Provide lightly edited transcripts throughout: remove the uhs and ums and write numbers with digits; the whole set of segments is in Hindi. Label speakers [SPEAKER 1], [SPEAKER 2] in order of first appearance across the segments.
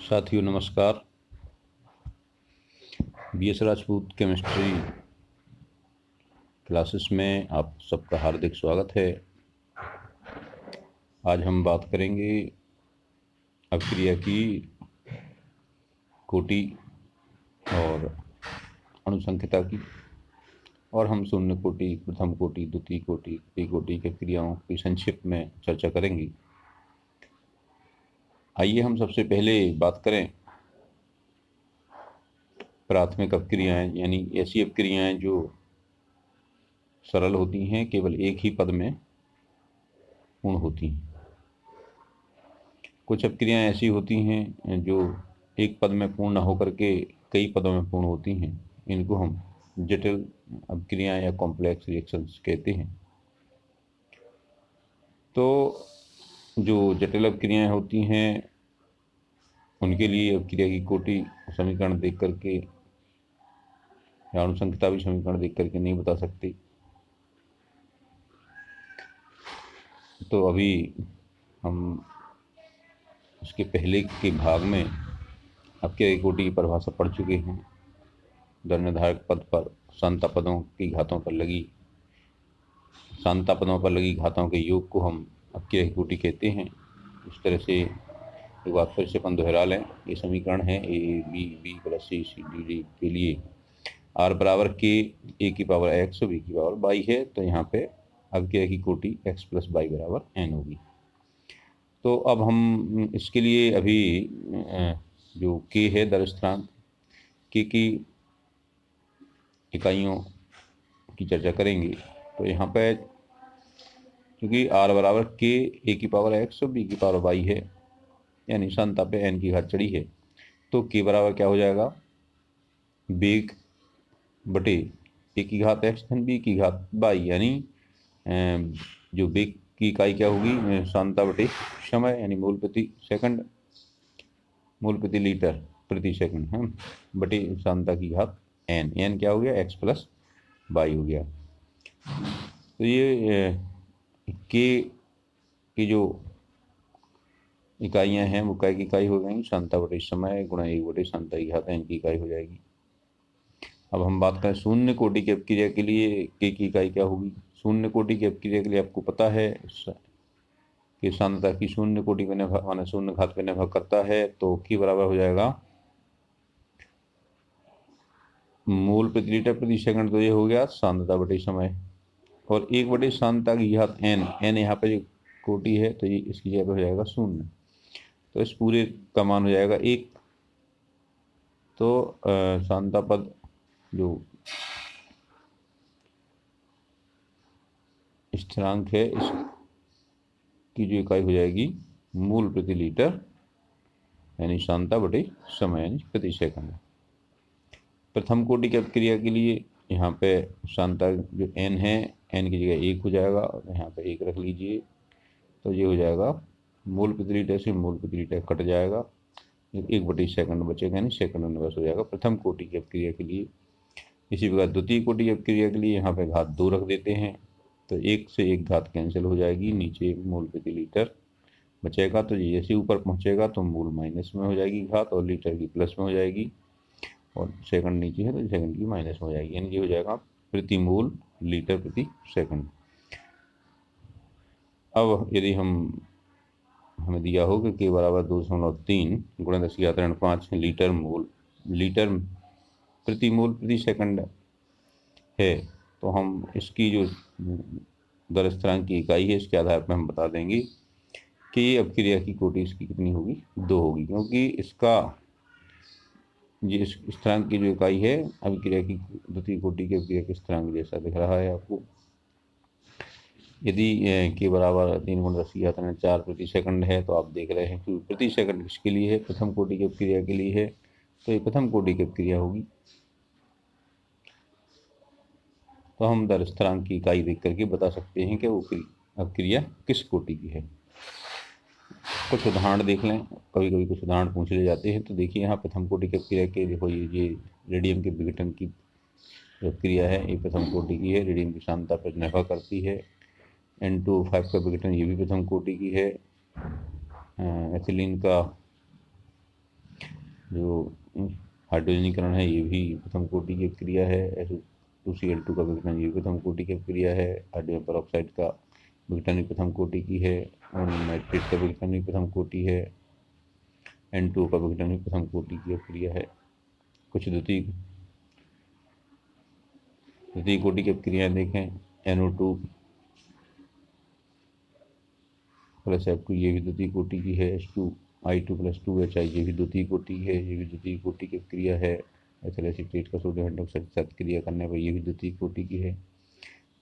[SPEAKER 1] साथियों नमस्कार। BS राजपूत केमिस्ट्री क्लासेस में आप सबका हार्दिक स्वागत है। आज हम बात करेंगे अभिक्रिया की कोटि और अणुसंख्यता की, और हम शून्य कोटि, प्रथम कोटि, द्वितीय कोटि, तृतीय कोटि की क्रियाओं की संक्षिप्त में चर्चा करेंगे। आइए हम सबसे पहले बात करें प्राथमिक अपक्रियाएं, यानी ऐसी अपक्रियाएं जो सरल होती हैं, केवल एक ही पद में पूर्ण होती हैं। कुछ अपक्रियाएं ऐसी होती हैं जो एक पद में पूर्ण न होकर के कई पदों में पूर्ण होती हैं। इनको हम जटिल अपक्रियाएं या कॉम्प्लेक्स रिएक्शंस कहते हैं। तो जो जटिल अपक्रियाएं होती हैं उनके लिए अपक्रिया की कोटि समीकरण देख करके या अणुसंख्यता भी समीकरण देख करके नहीं बता सकते। तो अभी हम इसके पहले के भाग में अपक्रिया की कोटि की परिभाषा पढ़ चुके हैं। दर निर्धारक पद पर सांता पदों की घातों पर लगी घातों के योग को हम अपक्रिया की कोटि कहते हैं। इस तरह से एक बार फिर से अपन दोहरा लें। ये समीकरण है a b + c c d d के लिए r बराबर k a की पावर x और b की पावर y है। तो यहाँ पे अपक्रिया की कोटि x + y बराबर n होगी। तो अब हम इसके लिए अभी जो k है दर स्थिरांक k की इकाइयों की चर्चा करेंगे। तो यहाँ पे क्योंकि r बराबर k a की पावर x और b की पावर y है, यानी सांता पे n की घात चढ़ी है, तो k बराबर क्या हो जाएगा, बेग बटे a की घात x धन b की घात y, यानी जो बेग की इकाई क्या होगी, सांता बटे समय, यानी मोल प्रति सेकंड, मोल प्रति लीटर प्रति सेकंड है, बटे सांता की घात n क्या हो गया, x + y हो गया। तो ये k की जो इकाइयां हैं वो काय की इकाई हो जाएंगी, सांता बटे समय गुणा 1 बटे सांता की घात n की इकाई हो जाएगी। अब हम बात करें शून्य कोटि की अपक्रिया के लिए k की इकाई क्या होगी। शून्य कोटि की अपक्रिया के लिए आपको पता है कि सांद्रता की शून्य कोटि पे निर्भर, माने शून्य घात पे निर्भर करता है। तो k बराबर हो जाएगा मोल प्रति लीटर प्रति सेकंड, तो ये हो गया सांद्रता बटे समय, और 1 बटे सांद्रता की घात n यहाँ पे जो कोटि है तो ये इसकी जगह पे हो जाएगा 0। तो इस पूरे का मान हो जाएगा 1। तो सांद्रता पद जो स्थिरांक है इसकी जो इकाई हो जाएगी मोल प्रति लीटर, यानी सांद्रता बटे समय, यानी प्रति सेकंड। प्रथम कोटि की अपक्रिया के लिए यहाँ पे सांद्रता जो n है, n की जगह 1 हो जाएगा, और यहाँ पे 1 रख लीजिए। तो ये हो जाएगा मोल प्रति लीटर से मोल प्रति लीटर कट जाएगा, 1 बटे सेकंड बचेगा, यानी सेकंड में बस हो जाएगा प्रथम कोटि की अपक्रिया के लिए। इसी प्रकार द्वितीय कोटि की अपक्रिया के लिए यहाँ पे घात 2 रख देते हैं, तो 1 से 1 घात कैंसिल हो जाएगी, नीचे मोल प्रति लीटर बचेगा। तो जैसे ऊपर पहुँचेगा तो मोल माइनस में हो जाएगी घात, और लीटर की प्लस में हो जाएगी, और सेकंड नीचे है तो सेकंड की माइनस में हो जाएगी, यानी ये हो जाएगा प्रति मोल लीटर प्रति सेकंड। अब यदि हमें दिया हो कि k बराबर 2.3 गुणा 10⁻5 लीटर प्रति मोल प्रति सेकंड है, तो हम इसकी जो दर स्थिरांक की इकाई है इसके आधार पर हम बता देंगे कि ये अपक्रिया की कोटि इसकी कितनी होगी, 2 होगी, क्योंकि इसका ये स्थिरांक की जो इकाई है अभिक्रिया की द्वितीय कोटि के अपक्रिया के स्थिरांक जैसा दिख रहा है आपको। यदि k बराबर 3 × 10⁻4 प्रति सेकंड है, तो आप देख रहे हैं कि प्रति सेकंड किसके लिए है, प्रथम कोटि की अपक्रिया के लिए है, तो ये प्रथम कोटि की अपक्रिया होगी। तो हम दर स्थिरांक की इकाई देख करके बता सकते हैं कि वो अपक्रिया किस कोटि की है। कुछ उदाहरण देख लें, कभी कभी कुछ उदाहरण पूछ ले जाते हैं। तो देखिए यहाँ प्रथम कोटि की अपक्रिया के, देखो ये रेडियम के विघटन की अपक्रिया है, ये प्रथम कोटि की है, रेडियम की सांद्रता पर निर्भर करती है। N2O5 का विघटन ये भी प्रथम कोटि की है। एथिलीन का जो हाइड्रोजनीकरण है ये भी प्रथम कोटि की क्रिया है। H2Cl2 का विघटन ये प्रथम कोटि की क्रिया है। हाइड्रोजन परऑक्साइड का विघटन भी प्रथम कोटि की है। और नाइट्रेट का विघटन भी प्रथम कोटि है। N2 का विघटन भी प्रथम कोटि की क्रिया है। कुछ द्वितीय कोटि की क्रियाएं देखें। NO2 प्लस F2 ये भी द्वितीय कोटि की है। H2I2 प्लस 2HI ये भी द्वितीय कोटि है, ये भी द्वितीय कोटि की क्रिया है। एथिल एसीटेट का सोडियम हाइड्रोक्साइड के साथ क्रिया करने पर ये भी द्वितीय कोटि की है,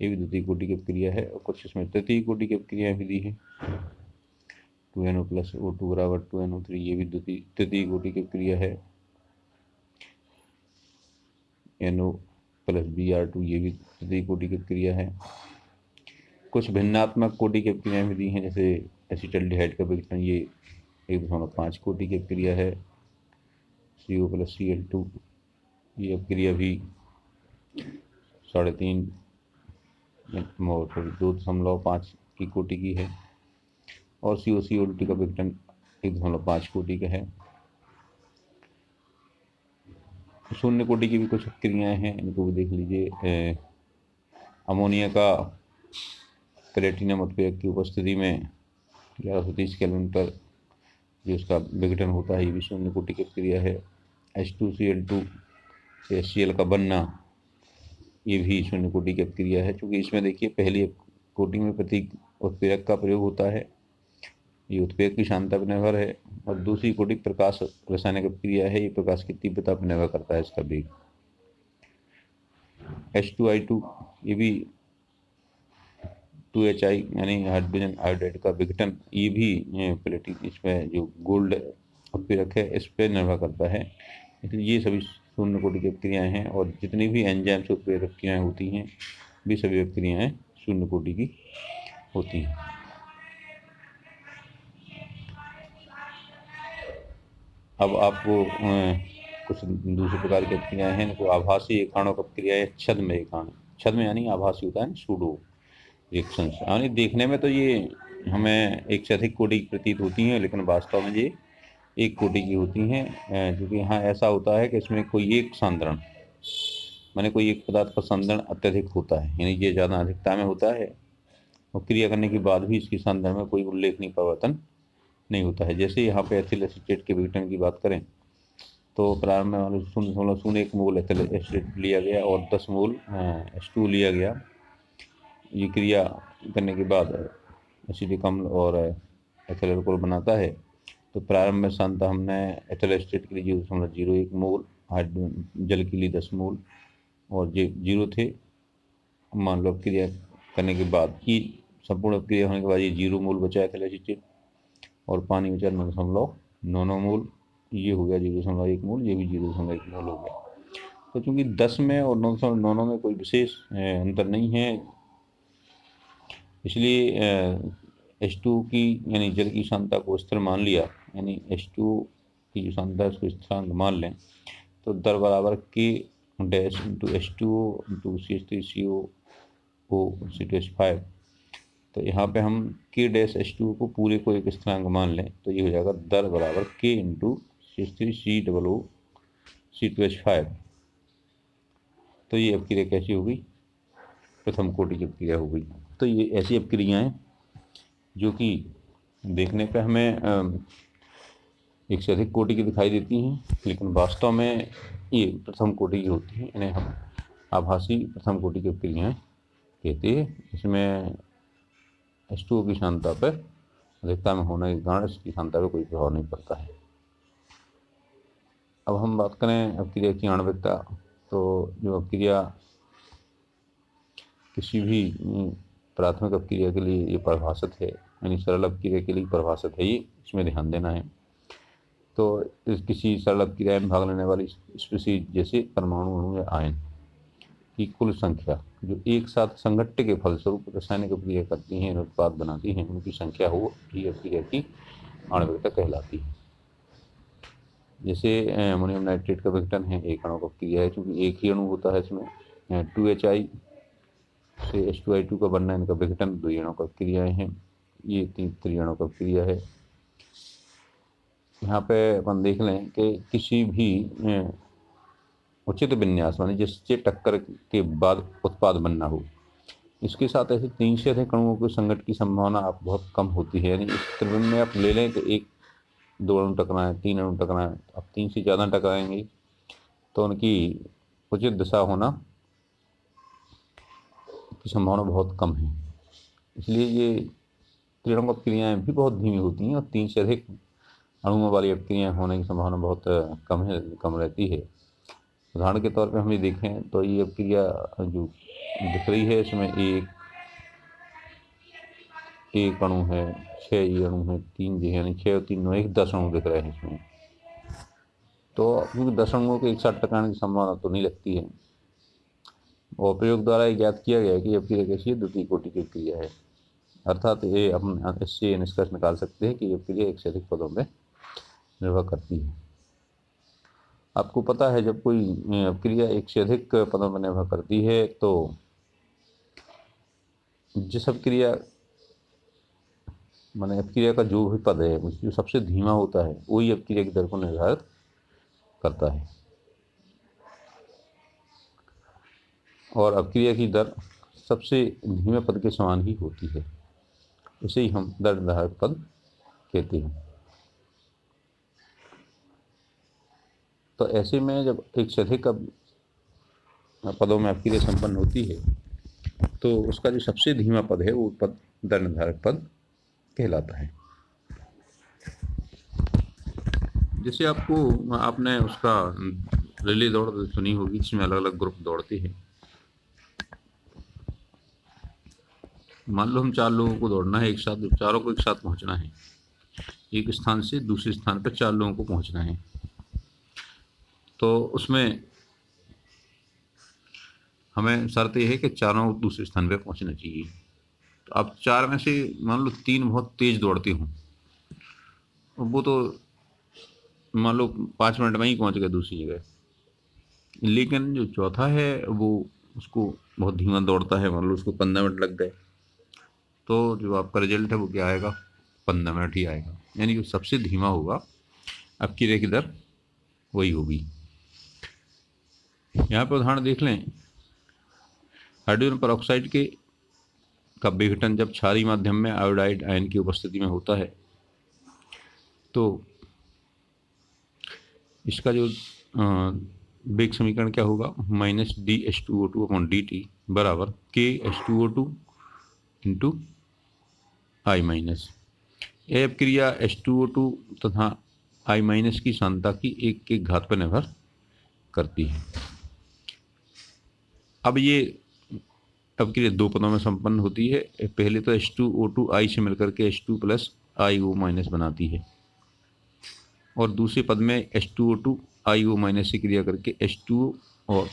[SPEAKER 1] ये भी द्वितीय कोटि की क्रिया है। और कुछ इसमें तृतीय कोटि की क्रियाएं भी दी है। 2NO प्लस O2 बराबर 2NO3 ये भी तृतीय कोटि की क्रिया है। NO प्लस Br2 ये भी तृतीय कोटि की क्रिया है। कुछ भिन्नात्मक कोटि की क्रियाएं भी दी हैं, जैसे एसिटल्डिहाइड का विघटन ये 1.5 कोटि की क्रिया है। CO प्लस Cl2 ये क्रिया भी 3.5 2.5 की कोटि की है। और COCl2 का विघटन 1.5 कोटि का है। शून्य कोटि की भी कुछ क्रियाएं हैं, इनको भी देख लीजिए। अमोनिया का प्लेटिनम उत्प्रेरक की उपस्थिति में 1130 केल्विन पर जो उसका विघटन होता है ये भी शून्य कोटि की क्रिया है। H2Cl2 से HCl का बनना ये भी शून्य कोटि की क्रिया है, क्योंकि इसमें देखिए पहली कोटि में प्रतीक उत्प्रेरक का प्रयोग होता है, ये उत्प्रेरक की शांता पर निर्भर है। और दूसरी कोटि प्रकाश रासायनिक क्रिया है, ये प्रकाश की तीव्रता पर निर्भर करता है इसका वेग। H2I2 ये भी 2HI यानी हाइड्रोजन आयोडाइड का विघटन ये भी प्लेटिक इसमें जो गोल्ड उत्प्रेरक है इस पर निर्भर करता है। इसलिए ये सभी शून्य कोटि की क्रियाएं हैं। और जितनी भी एंजाइम से उत्प्रेरक क्रियाएं होती हैं भी सभी क्रियाएं शून्य कोटि की होती हैं। अब आपको कुछ दूसरे प्रकार की क्रियाएं हैं, इनको आभासी एकाणु की क्रियाएं छद्म एकाणु। छद्म यानी आभासी होता है, सूडो रिएक्शंस, यानी देखने में तो ये हमें एक से अधिक कोटि की प्रतीत होती हैं, लेकिन वास्तव में ये एक कोटि की होती हैं। क्योंकि यहाँ ऐसा होता है कि इसमें कोई एक सांद्रण माने कोई एक पदार्थ का सांद्रण अत्यधिक होता है, यानी ये ज़्यादा अधिकता में होता है और क्रिया करने के बाद भी इसकी सांद्रण में कोई उल्लेखनीय परिवर्तन नहीं होता है। जैसे यहाँ पे एथिल एसीटेट के विघटन की बात करें तो प्रारंभ में 0.01 मोल एथिल एसीटेट लिया गया और 10 मोल H2 लिया गया। ये क्रिया करने के बाद एसिटिक अम्ल और एथिल अल्कोहल बनाता है। तो प्रारंभ में सांद्रता हमने एथिल एसीटेट के लिए 0.01 मोल, जल के लिए 10 मोल और ये 0 थे। मान लो क्रिया करने के बाद की संपूर्ण क्रिया होने के बाद ये 0 मोल बचा एथिल एसीटेट और पानी बचा 9.9 मोल, ये हो गया 0.1 मोल, ये भी 0.1 मोल हो गया। तो चूँकि 10 में और 9.9 में कोई विशेष अंतर नहीं है, इसलिए H2 की यानी जल की सांद्रता को स्थिर मान लिया, यानी H2 की जो सांद्रता है उसको स्थिरांक मान लें तो दर बराबर K dash into H2O into CH3CO C2H5। तो यहाँ पे हम K डैश H2O को पूरे को एक स्थिरांक मान लें तो ये हो जाएगा दर बराबर K इंटू CH3COO C2H5। तो ये अपक्रिया कैसी होगी? प्रथम कोटि की अपक्रिया हो गई। तो ये ऐसी अपक्रियाएं जो कि देखने पे हमें एक से अधिक कोटि की दिखाई देती हैं, लेकिन वास्तव में ये प्रथम कोटि की होती हैं। इन्हें हम आभासी प्रथम कोटि की अपक्रियाएं कहते हैं। इसमें H2O की सांद्रता पर अधिकता में होने के कारण इसकी सांद्रता पर कोई प्रभाव नहीं पड़ता है। अब हम बात करें अपक्रिया की आणविकता, तो जो अपक्रिया किसी भी प्राथमिक अपक्रिया के लिए ये परिभाषित है, यानी सरल अपक्रिया के लिए परिभाषित है, ये इसमें ध्यान देना है। तो किसी सरल अपक्रिया में भाग लेने वाली स्पीशीज जैसे परमाणु, अणु या आयन की कुल संख्या जो एक साथ संघट्ट के फलस्वरूप रासायनिक अपक्रिया करती हैं, उत्पाद बनाती हैं, उनकी संख्या हो ही अपक्रिया की आणविकता कहलाती है। जैसे अमोनियम नाइट्रेट का विघटन है, एक अणु अपक्रिया है, क्योंकि एक ही अणु होता है इसमें। 2HI से H2I2 का बनना, इनका विघटन द्विअणु अपक्रियाएं हैं, ये 3 त्रिअणु अपक्रिया है। यहाँ पे अपन देख लें कि किसी भी उचित विन्यास माने जिससे टक्कर के बाद उत्पाद बनना हो, इसके साथ ऐसे 3 से अधिक अणुओं के संघटन की संभावना आप बहुत कम होती है। यानी इस त्रिभुज में आप ले लें कि 1-2 अणु टकराएं, 3 अणु टकराएं, अब 3 से ज़्यादा टकराएंगे तो उनकी उचित दिशा होना की संभावना बहुत कम है। इसलिए ये त्रिअणु अपक्रियाएँ भी बहुत धीमी होती हैं और 3 से अधिक अणुओं वाली अपक्रियाएँ होने की संभावना बहुत कम रहती है। उदाहरण के तौर पे हम ये देखें तो ये अपक्रिया जो दिख रही है इसमें एक अणु है, 6 ये अणु है, 3 ये यानी 6 और 3 9 एक 10 अणु दिख रहे हैं इसमें। तो क्योंकि 10 अणुओं के एक साथ टकराने की संभावना तो नहीं लगती है और प्रयोग द्वारा ये ज्ञात किया गया है कि अपक्रिया कैसी है, द्वितीय कोटि की क्रिया है। अर्थात ये हम इससे निष्कर्ष निकाल सकते हैं कि ये क्रिया एक से अधिक पदों में निर्भर करती है। आपको पता है जब कोई क्रिया एक से अधिक पदों में निर्भर करती है तो जिस अपक्रिया माने अपक्रिया का जो भी पद है जो सबसे धीमा होता है वही अपक्रिया की दर को निर्धारित करता है और अपक्रिया की दर सबसे धीमे पद के समान ही होती है। इसे ही हम दर निर्धारक पद कहते हैं। तो ऐसे में जब एक से अधिक पदों में अपक्रिया संपन्न होती है तो उसका जो सबसे धीमा पद है वो पद दर निर्धारक पद कहलाता है। जैसे आपने उसका रिले दौड़ सुनी होगी जिसमें अलग अलग ग्रुप दौड़ते हैं। मान लो हम 4 लोगों को दौड़ना है एक साथ, चारों को एक साथ पहुंचना है, एक स्थान से दूसरे स्थान पर 4 लोगों को पहुंचना है। तो उसमें हमें शर्त यह है कि चारों दूसरे स्थान पर पहुंचना चाहिए। तो अब 4 में से मान लो 3 बहुत तेज दौड़ते हों, वो तो मान लो 5 मिनट में ही पहुंच गए दूसरी जगह, लेकिन जो चौथा है वो उसको बहुत धीमा दौड़ता है, मान लो उसको 15 मिनट लग गए, तो जो आपका रिजल्ट है वो क्या आएगा, 15 मिनट ही आएगा। यानी जो सबसे धीमा होगा अपक्रिया की दर वही होगी। यहाँ पर उदाहरण देख लें, हाइड्रोजन परऑक्साइड का विघटन जब क्षारीय माध्यम में आयोडाइड आयन की उपस्थिति में होता है तो इसका जो वेग समीकरण क्या होगा, -dH2O2/dt बराबर KH2O2 इंटू I माइनस। यह अपक्रिया H2O2 तथा I माइनस की सांद्रता की 1 के घात पर निर्भर करती है। अब ये अपक्रिया 2 पदों में संपन्न होती है। पहले तो H2O2 I से मिलकर के H2 + IO- बनाती है और दूसरे पद में H2O2 IO- से क्रिया करके H2O और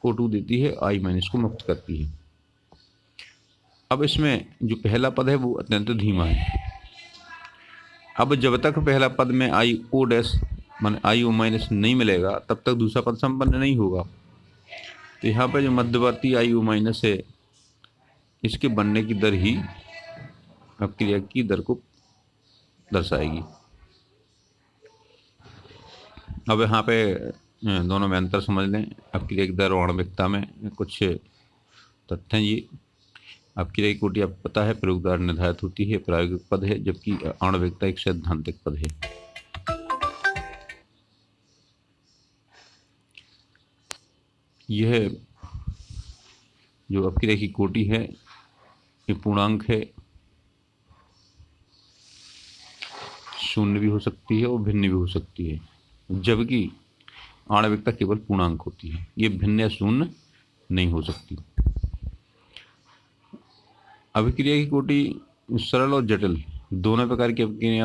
[SPEAKER 1] O2 देती है, I- को मुक्त करती है। अब इसमें जो पहला पद है वो अत्यंत धीमा है। अब जब तक पहला पद में IO- माने IO- नहीं मिलेगा तब तक दूसरा पद संपन्न नहीं होगा। तो यहाँ पर जो मध्यवर्ती IO- है इसके बनने की दर ही अपक्रिया की दर को दर्शाएगी। अब यहाँ पे दोनों में अंतर समझ लें। अपक्रिया की दर और आणविकता में कुछ तथ्य हैं। ये अपक्रिया की कोटि आपको पता है प्रयोग द्वारा निर्धारित होती है, प्रायोगिक पद है, जबकि आणविकता एक सैद्धांतिक पद है। यह जो अपक्रिया की कोटि है ये पूर्णांक है, शून्य भी हो सकती है और भिन्न भी हो सकती है, जबकि आणविकता केवल पूर्णांक होती है, ये भिन्न या शून्य नहीं हो सकती। अभिक्रिया की कोटि सरल और जटिल दोनों प्रकार की अपक्रिया